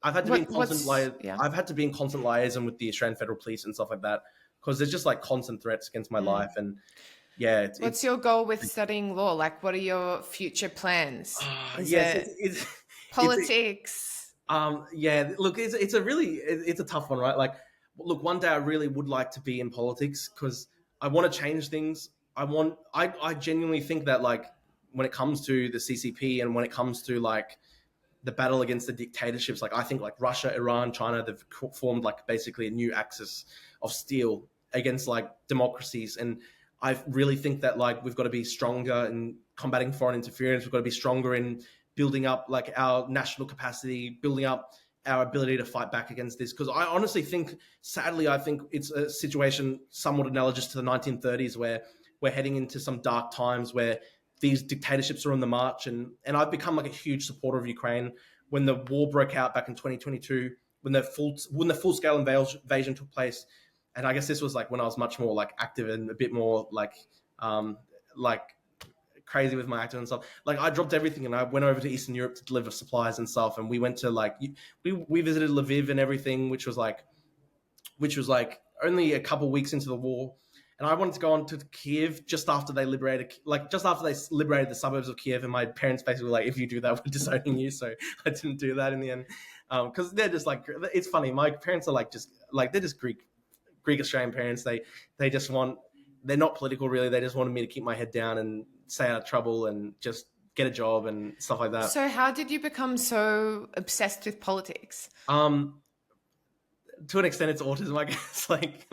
I've had to be in yeah. I've had to be in constant liaison with the Australian Federal Police and stuff like that because there's just like constant threats against my life. And yeah, What's your goal with studying law? Like, what are your future plans? Is yes, it it's politics? yeah. Look, it's a tough one, right? Like, look, one day I really would like to be in politics because I want to change things. I genuinely think that like when it comes to the CCP and when it comes to like the battle against the dictatorships, like I think like Russia, Iran, China, they've formed like basically a new axis of steel against like democracies. And I really think that like we've got to be stronger in combating foreign interference. We've got to be stronger in building up like our national capacity, building up our ability to fight back against this. Because I honestly think, sadly, I think it's a situation somewhat analogous to the 1930s where we're heading into some dark times where these dictatorships are on the march. And I've become like a huge supporter of Ukraine. When the war broke out back in 2022, when the full scale invasion took place, and I guess this was like when I was much more like active and a bit more like crazy with my acting and stuff. Like I dropped everything and I went over to Eastern Europe to deliver supplies and stuff. And we went to like we visited Lviv and everything, which was like only a couple weeks into the war. And I wanted to go on to Kiev just after they liberated the suburbs of Kiev. And my parents basically were like, if you do that, we're disowning you. So I didn't do that in the end. Because they're just like, it's funny. My parents are like, they're just Greek Australian parents. They just want, they're not political really. They just wanted me to keep my head down and stay out of trouble and just get a job and stuff like that. So how did you become so obsessed with politics? To an extent, it's autism, I guess. like,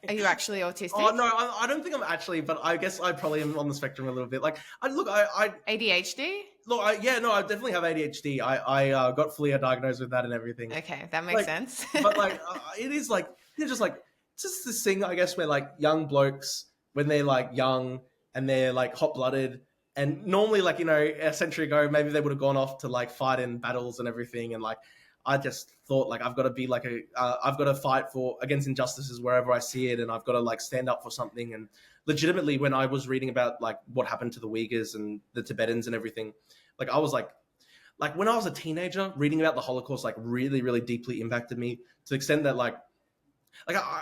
Are you actually autistic? Oh no, I don't think I'm actually, but I guess I probably am on the spectrum a little bit. Like, I ADHD? Look, I definitely have ADHD. I got fully diagnosed with that and everything. Okay, that makes sense. But like, it is like it's just this thing, I guess, where like young blokes when they're like young and they're like hot blooded. And normally, like, a century ago, maybe they would have gone off to like fight in battles and everything. And like, I just thought like I've got to be like I've got to fight against injustices wherever I see it, and I've got to like stand up for something. And legitimately, when I was reading about like what happened to the Uyghurs and the Tibetans and everything, like I was like when I was a teenager, reading about the Holocaust like really really deeply impacted me to the extent that like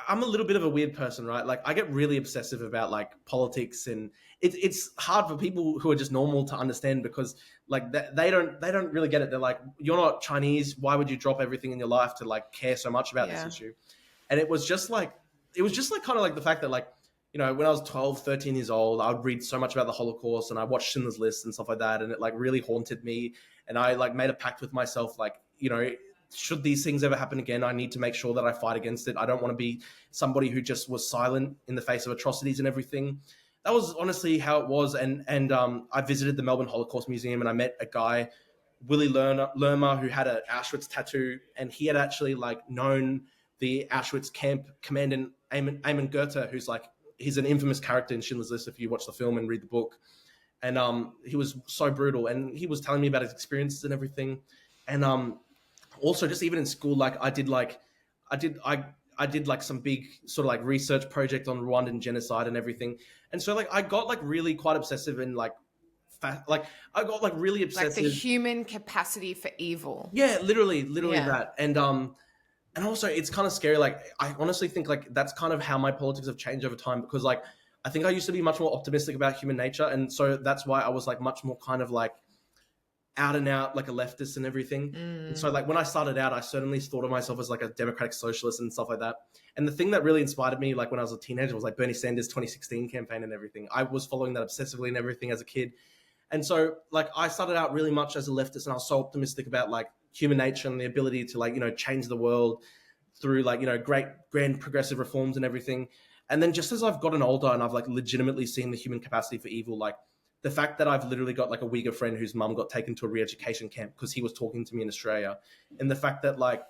I'm a little bit of a weird person, right? Like I get really obsessive about like politics, and it's hard for people who are just normal to understand because like they don't really get it. They're like, you're not Chinese. Why would you drop everything in your life to like care so much about this issue? And it was just like kind of like the fact that like, when I was 12, 13 years old, I would read so much about the Holocaust and I watched Schindler's List and stuff like that. And it like really haunted me. And I like made a pact with myself, like, should these things ever happen again, I need to make sure that I fight against it. I don't want to be somebody who just was silent in the face of atrocities and everything. That was honestly how it was. And I visited the Melbourne Holocaust Museum and I met a guy, Willie Lerma, who had an Auschwitz tattoo, and he had actually like known the Auschwitz camp commandant Eamon Goethe, he's an infamous character in Schindler's List if you watch the film and read the book. And he was so brutal, and he was telling me about his experiences and everything. And also just even in school, like I did some big sort of like research project on Rwandan genocide and everything. And so like I got like really quite obsessive and like I got like really obsessive. Like the human capacity for evil. Yeah, literally that. And also it's kind of scary. Like I honestly think like that's kind of how my politics have changed over time, because like I think I used to be much more optimistic about human nature. And so that's why I was like much more kind of like out and out like a leftist and everything. And so like when I started out, I certainly thought of myself as like a democratic socialist and stuff like that. And the thing that really inspired me like when I was a teenager was like Bernie Sanders 2016 campaign and everything. I was following that obsessively and everything as a kid. And so like I started out really much as a leftist, and I was so optimistic about like human nature and the ability to like, change the world through like, great grand progressive reforms and everything. And then just as I've gotten older and I've like legitimately seen the human capacity for evil, like the fact that I've literally got like a Uyghur friend whose mum got taken to a re-education camp because he was talking to me in Australia, and the fact that like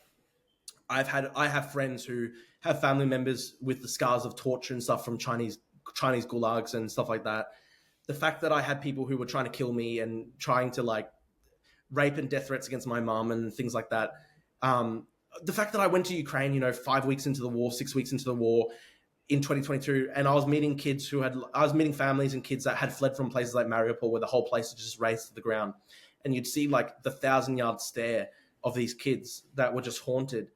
I have friends who have family members with the scars of torture and stuff from Chinese gulags and stuff like that. The fact that I had people who were trying to kill me and trying to like rape and death threats against my mum and things like that. The fact that I went to Ukraine, you know, 5 weeks into the war, 6 weeks into the war in 2022, and I was meeting families and kids that had fled from places like Mariupol, where the whole place is just razed to the ground. And you'd see like the 1,000-yard stare of these kids that were just haunted.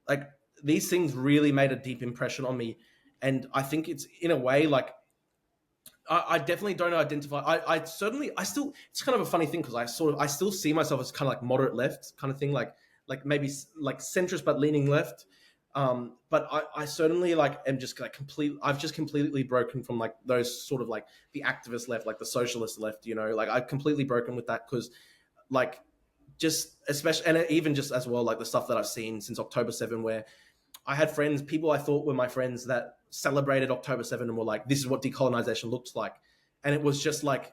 Like these things really made a deep impression on me. And I think it's in a way like, I definitely don't identify. It's kind of a funny thing because I still see myself as kind of like moderate left kind of thing, like maybe like centrist but leaning left. But I certainly like am just like I've just completely broken from like those sort of like the activist left, like the socialist left, you know, like I've completely broken with that because like just especially, and even just as well, like the stuff that I've seen since October 7, where I had friends, people I thought were my friends that celebrated October 7 and were like, this is what decolonization looks like. And it was just like,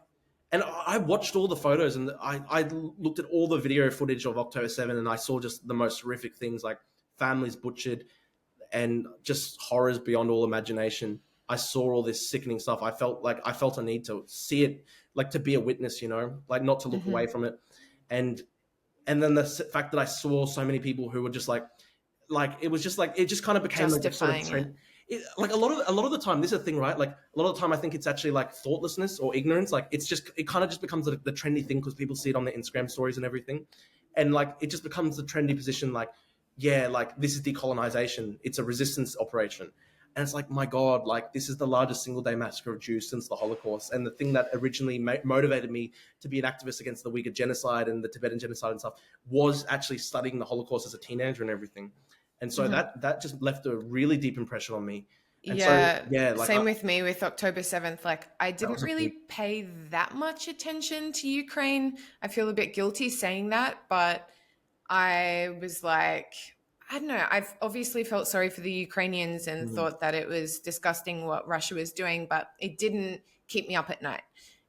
and I watched all the photos and I looked at all the video footage of October 7 and I saw just the most horrific things, like families butchered and just horrors beyond all imagination. I saw all this sickening stuff. I felt a need to see it, like to be a witness, you know, like not to look away from it. And then the fact that I saw so many people who were just like it was just like, it just kind of became like a sort of trend. Like a lot of the time, this is a thing, right? Like a lot of the time I think it's actually like thoughtlessness or ignorance. Like it kind of just becomes the trendy thing because people see it on their Instagram stories and everything. And like, it just becomes the trendy position. Like, yeah, like this is decolonization. It's a resistance operation. And it's like, my God, like this is the largest single day massacre of Jews since the Holocaust. And the thing that originally motivated me to be an activist against the Uyghur genocide and the Tibetan genocide and stuff was actually studying the Holocaust as a teenager and everything. And so that just left a really deep impression on me. And same with me with October 7th. Like I didn't really pay that much attention to Ukraine. I feel a bit guilty saying that, but I was like, I don't know. I've obviously felt sorry for the Ukrainians and thought that it was disgusting what Russia was doing, but it didn't keep me up at night.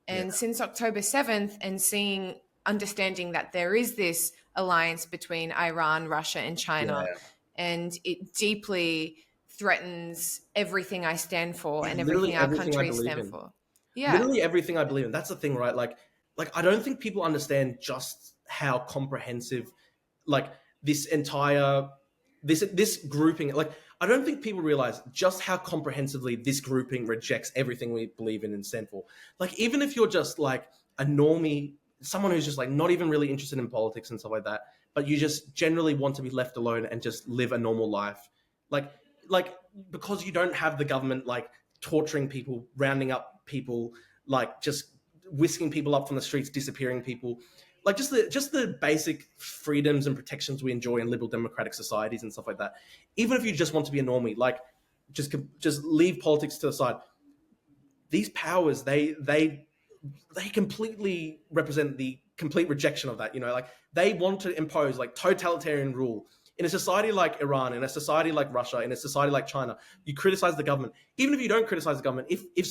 And since October 7th and understanding that there is this alliance between Iran, Russia, and China, and it deeply threatens everything I stand for and everything our country stand for. Yeah. Literally everything I believe in. That's the thing, right? Like I don't think people understand just how comprehensive like this entire this grouping, like I don't think people realize just how comprehensively this grouping rejects everything we believe in and stand for. Like even if you're just like a normie, someone who's just like not even really interested in politics and stuff like that, but you just generally want to be left alone and just live a normal life. Like because you don't have the government like torturing people, rounding up people, like just whisking people up from the streets, disappearing people, like just the basic freedoms and protections we enjoy in liberal democratic societies and stuff like that. Even if you just want to be a normie, like just leave politics to the side. These powers, they completely represent the complete rejection of that. You know, like they want to impose like totalitarian rule in a society like Iran, in a society like Russia, in a society like China. You criticize the government. Even if you don't criticize the government, if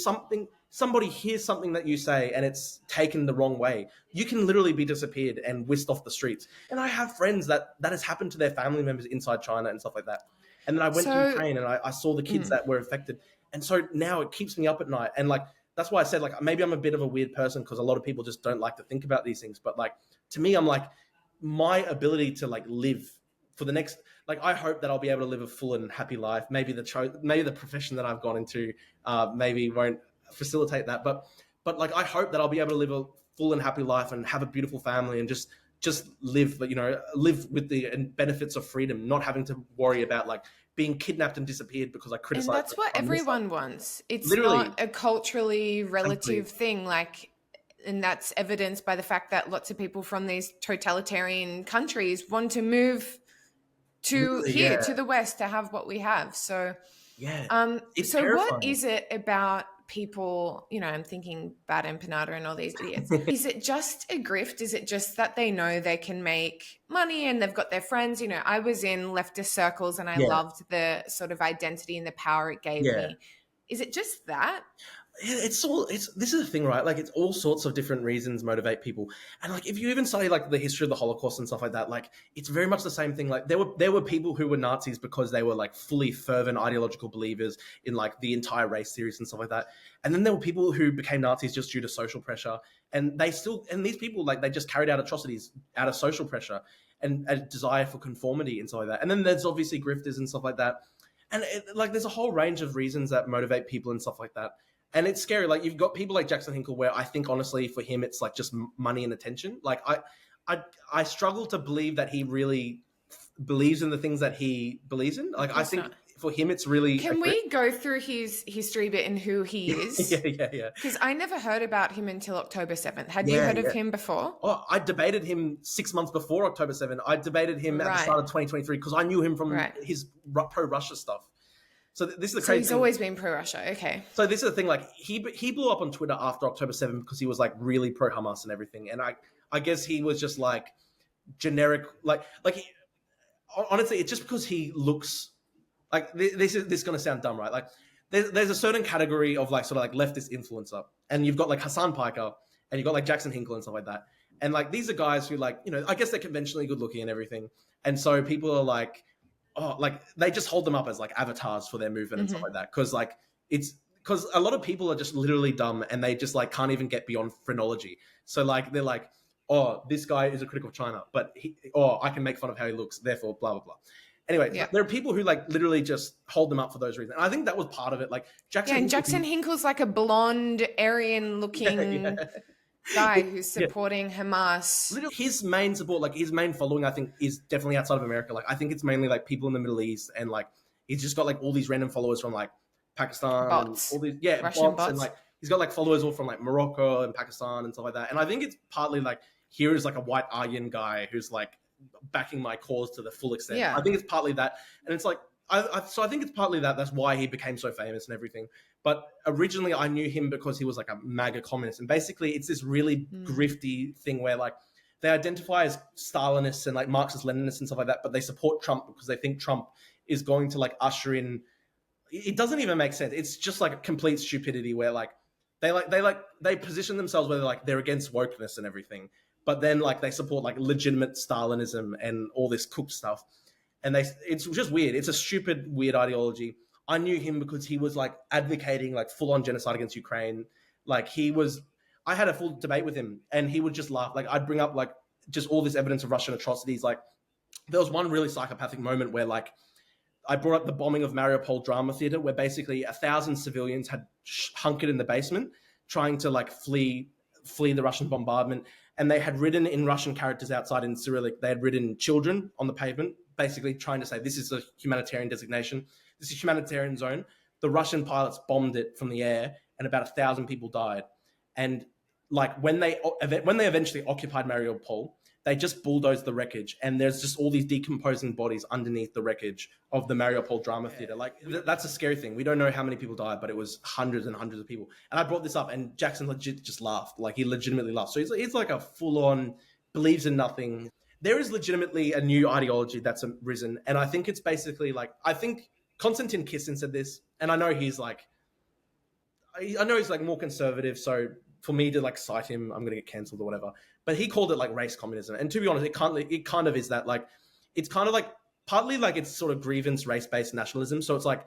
somebody hears something that you say and it's taken the wrong way, you can literally be disappeared and whisked off the streets. And I have friends that has happened to their family members inside China and stuff like that. And then I went to Ukraine and I saw the kids that were affected. And so now it keeps me up at night. And like, that's why I said, like, maybe I'm a bit of a weird person because a lot of people just don't like to think about these things. But like, to me, I'm like, my ability to like live for the next, like, I hope that I'll be able to live a full and happy life. Maybe the profession that I've gone into maybe won't facilitate that. But like, I hope that I'll be able to live a full and happy life and have a beautiful family and just live, you know, live with the benefits of freedom, not having to worry about like being kidnapped and disappeared because I criticized. And that's what everyone wants. It's literally not a culturally relative thing, like, and that's evidenced by the fact that lots of people from these totalitarian countries want to move to to the West to have what we have. So it's so terrifying. What is it about people, you know, I'm thinking Bad Empanada and all these idiots. Is it just a grift? Is it just that they know they can make money and they've got their friends? You know, I was in leftist circles and I loved the sort of identity and the power it gave me. Is it just that? This is the thing, right? Like, it's all sorts of different reasons motivate people. And like, if you even study like the history of the Holocaust and stuff like that, like, it's very much the same thing. Like, there were people who were Nazis because they were like fully fervent ideological believers in like the entire race theories and stuff like that. And then there were people who became Nazis just due to social pressure. And these people, like, they just carried out atrocities out of social pressure and a desire for conformity and stuff like that. And then there's obviously grifters and stuff like that. And like, there's a whole range of reasons that motivate people and stuff like that. And it's scary. Like, you've got people like Jackson Hinkle, where I think honestly for him it's like just money and attention. Like, I struggle to believe that he really believes in the things that he believes in. Like, I think for him it's really. Can we go through his history bit and who he is? Yeah. Because I never heard about him until October 7th. Had you heard of him before? Oh, I debated him 6 months before October 7th. I debated him at the start of 2023 because I knew him from his pro-Russia stuff. So this is the crazy. So he's always been pro-Russia. Okay. So this is the thing. Like, he blew up on Twitter after October 7th because he was like really pro-Hamas and everything. And I guess he was just like generic. Honestly, it's just because he looks like this is going to sound dumb, right? Like, there's a certain category of like sort of like leftist influencer, and you've got like Hassan Piker, and you've got like Jackson Hinkle and stuff like that. And like, these are guys who, like, you know, I guess they're conventionally good looking and everything. And so people are like, oh, like, they just hold them up as like avatars for their movement and stuff like that. Cause like, it's because a lot of people are just literally dumb and they just like can't even get beyond phrenology. So like, they're like, oh, this guy is a critic of China, but I can make fun of how he looks, therefore blah, blah, blah. Anyway, there are people who like literally just hold them up for those reasons. And I think that was part of it. Like, Jackson Hinkle's like a blonde, Aryan looking guy who's supporting Hamas. Literally, his main support, like his main following, I think, is definitely outside of America. Like, I think it's mainly like people in the Middle East, and like he's just got like all these random followers from like Pakistan, bots. And all these Russian bots, and like he's got like followers all from like Morocco and Pakistan and stuff like that. And I think it's partly like, here is like a white Aryan guy who's like backing my cause to the full extent. I think it's partly that, and it's like so I think it's partly that. That's why he became so famous and everything. But originally, I knew him because he was like a MAGA communist, and basically, it's this really grifty thing where like they identify as Stalinists and like Marxist-Leninists and stuff like that, but they support Trump because they think Trump is going to like usher in. It doesn't even make sense. It's just like complete stupidity where like they position themselves where they're against wokeness and everything, but then like they support like legitimate Stalinism and all this cooked stuff. And it's just weird. It's a stupid, weird ideology. I knew him because he was like advocating like full-on genocide against Ukraine. Like, I had a full debate with him and he would just laugh. Like, I'd bring up like just all this evidence of Russian atrocities. Like, there was one really psychopathic moment where like I brought up the bombing of Mariupol Drama Theater, where basically 1,000 civilians had hunkered in the basement trying to like flee the Russian bombardment. And they had written in Russian characters outside in Cyrillic, they had written children on the pavement, basically trying to say, this is a humanitarian designation. This is a humanitarian zone. The Russian pilots bombed it from the air and about 1,000 people died. And like when they eventually occupied Mariupol, they just bulldozed the wreckage, and there's just all these decomposing bodies underneath the wreckage of the Mariupol Drama Theater. Like, that's a scary thing. We don't know how many people died, but it was hundreds and hundreds of people. And I brought this up, and Jackson legit just laughed. Like, he legitimately laughed. So he's like a full-on believes in nothing. There is legitimately a new ideology that's arisen, and I think it's basically like, I think Konstantin Kissin said this, and I know he's like more conservative, so for me to like cite him, I'm going to get cancelled or whatever. But he called it like race communism. And to be honest, it kind of is that. Like, it's kind of like partly like it's sort of grievance race-based nationalism. So it's like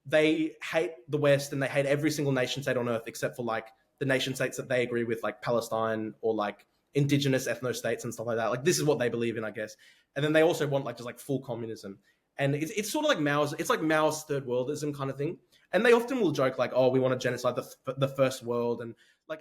they hate the West and they hate every single nation state on earth except for like the nation states that they agree with, like Palestine or like indigenous ethno states and stuff like that. Like, this is what they believe in, I guess. And then they also want like just like full communism. And it's sort of like Mao's third worldism kind of thing. And they often will joke like, oh, we want to genocide the first world. And like...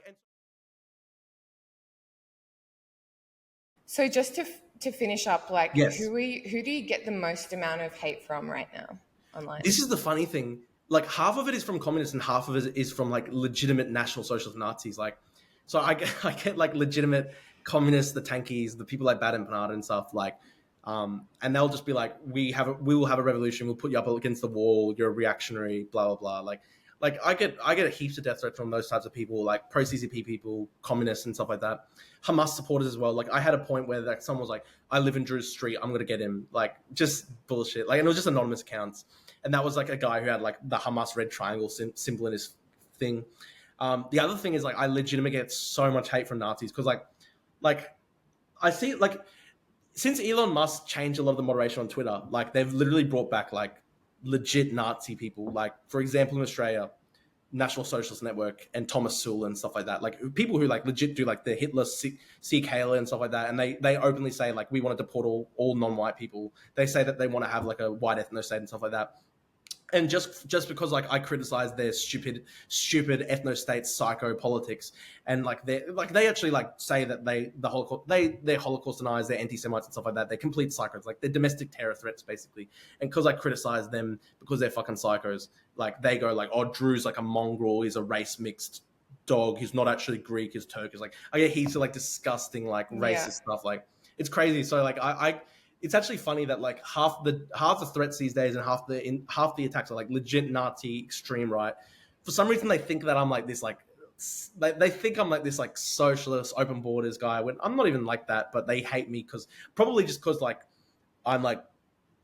So just to finish up, like, yes. Who do you get the most amount of hate from right now online? This is the funny thing. Like, half of it is from communists and half of it is from like legitimate National Socialist Nazis. Like, so I get like legitimate communists, the Tankies, the people like Baden Panada and stuff. Like, and they'll just be like, we will have a revolution. We'll put you up against the wall. You're a reactionary. Blah blah blah. Like I get heaps of death threats from those types of people, like pro-CCP people, communists and stuff like that. Hamas supporters as well. Like, I had a point where like someone was like, I live in Drew's street, I'm going to get him. Like, just bullshit. Like, and it was just anonymous accounts. and that was like a guy who had like the Hamas red triangle symbol in his thing. The other thing is like I legitimately get so much hate from Nazis because like I see like since Elon Musk changed a lot of the moderation on Twitter, like they've literally brought back like legit Nazi people. Like for example, in Australia, National Socialist Network and Thomas Sowell and stuff like that. Like people who like legit do like the Hitler Sieg Heil and stuff like that. And they openly say like we want to deport all non-white people. They say that they want to have like a white ethno state and stuff like that. And just because like I criticize their stupid ethno state psycho politics, and like they actually like say that they're Holocaust deniers, they're anti-Semites and stuff like that. They're complete psychos, like they're domestic terror threats basically. And because I criticize them because they're fucking psychos, like they go like, oh, Drew's like a mongrel, he's a race mixed dog, he's not actually Greek, he's Turkish. Like I get heaps of like disgusting like racist stuff. Like it's crazy. So like I it's actually funny that like half the threats these days and half the attacks are like legit Nazi extreme right. For some reason, they think that I'm like this like they think I'm like this like socialist open borders guy when I'm not even like that. But they hate me probably just because like I'm like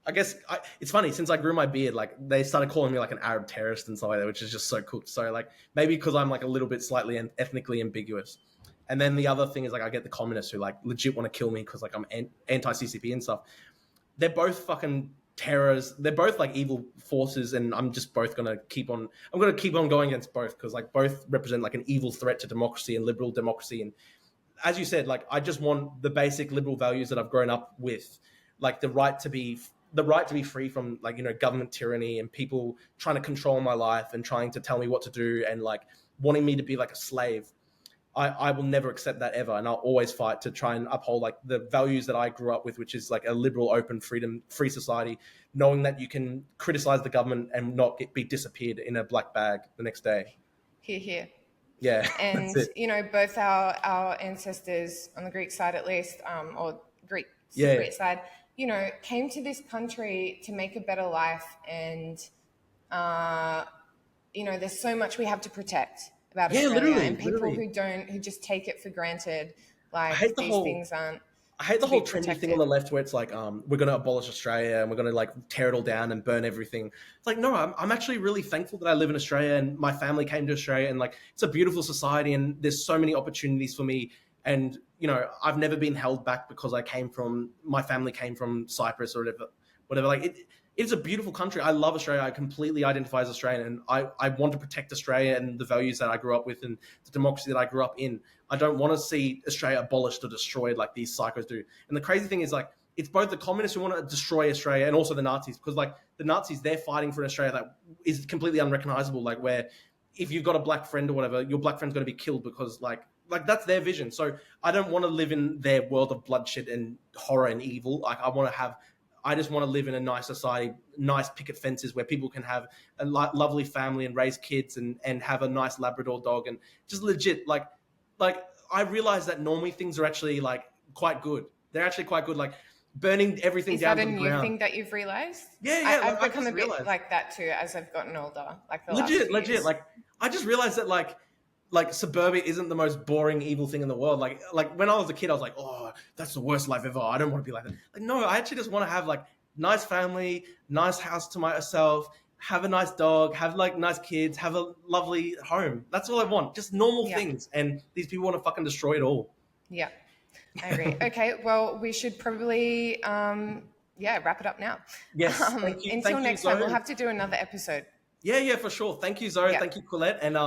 I guess it's funny since I grew my beard like they started calling me like an Arab terrorist and stuff like that, which is just so cool. So like maybe because I'm like a little bit slightly ethnically ambiguous. And then the other thing is like I get the communists who like legit want to kill me because like I'm anti-CCP and stuff. They're both fucking terrors. They're both like evil forces, and I'm just both gonna keep on going against both because like both represent like an evil threat to democracy and liberal democracy. And as you said, like I just want the basic liberal values that I've grown up with, like the right to be free from like government tyranny and people trying to control my life and trying to tell me what to do and like wanting me to be like a slave. I will never accept that ever, and I'll always fight to try and uphold like the values that I grew up with, which is like a liberal, open, free society, knowing that you can criticize the government and not be disappeared in a black bag the next day. Here. Yeah. And both our ancestors on the Greek side at least, or Greek side, came to this country to make a better life, and there's so much we have to protect about Australia, and people who just take it for granted, like things aren't. I hate the whole trendy thing on the left where it's like, we're going to abolish Australia and we're going to like tear it all down and burn everything. It's like, no, I'm actually really thankful that I live in Australia and my family came to Australia, and like it's a beautiful society and there's so many opportunities for me. And I've never been held back because my family came from Cyprus or whatever. Like it's a beautiful country. I love Australia. I completely identify as Australian, and I want to protect Australia and the values that I grew up with and the democracy that I grew up in. I don't want to see Australia abolished or destroyed like these psychos do. And the crazy thing is like, it's both the communists who want to destroy Australia and also the Nazis, because like the Nazis, they're fighting for an Australia that is completely unrecognizable. Like where if you've got a black friend or whatever, your black friend's going to be killed because like that's their vision. So I don't want to live in their world of bloodshed and horror and evil. Like I just want to live in a nice society, nice picket fences where people can have a lovely family and raise kids and have a nice Labrador dog and just legit like I realize that normally things are actually like quite good. They're actually quite good. Like burning everything down to the ground. Is that a new thing that you've realized? Yeah. I've become a bit like that too as I've gotten older. Like the legit. last few years. Like I just realized that like suburbia isn't the most boring evil thing in the world. Like when I was a kid, I was like, oh, that's the worst life ever. I don't want to be like that. Like no, I actually just want to have like nice family, nice house to myself, have a nice dog, have like nice kids, have a lovely home. That's all I want. Just normal things. And these people want to fucking destroy it all. Yeah, I agree. Okay, well, we should probably wrap it up now. Yes. Thank you. Until next time, we'll have to do another episode. Yeah, for sure. Thank you, Zoe. Yeah. Thank you, Quillette. And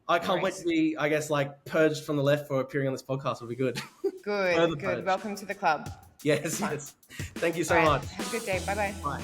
I can't wait to be, I guess, like purged from the left for appearing on this podcast. It'll be good. Good. Welcome to the club. Yes. Thank you so much. Have a good day. Bye-bye. Bye.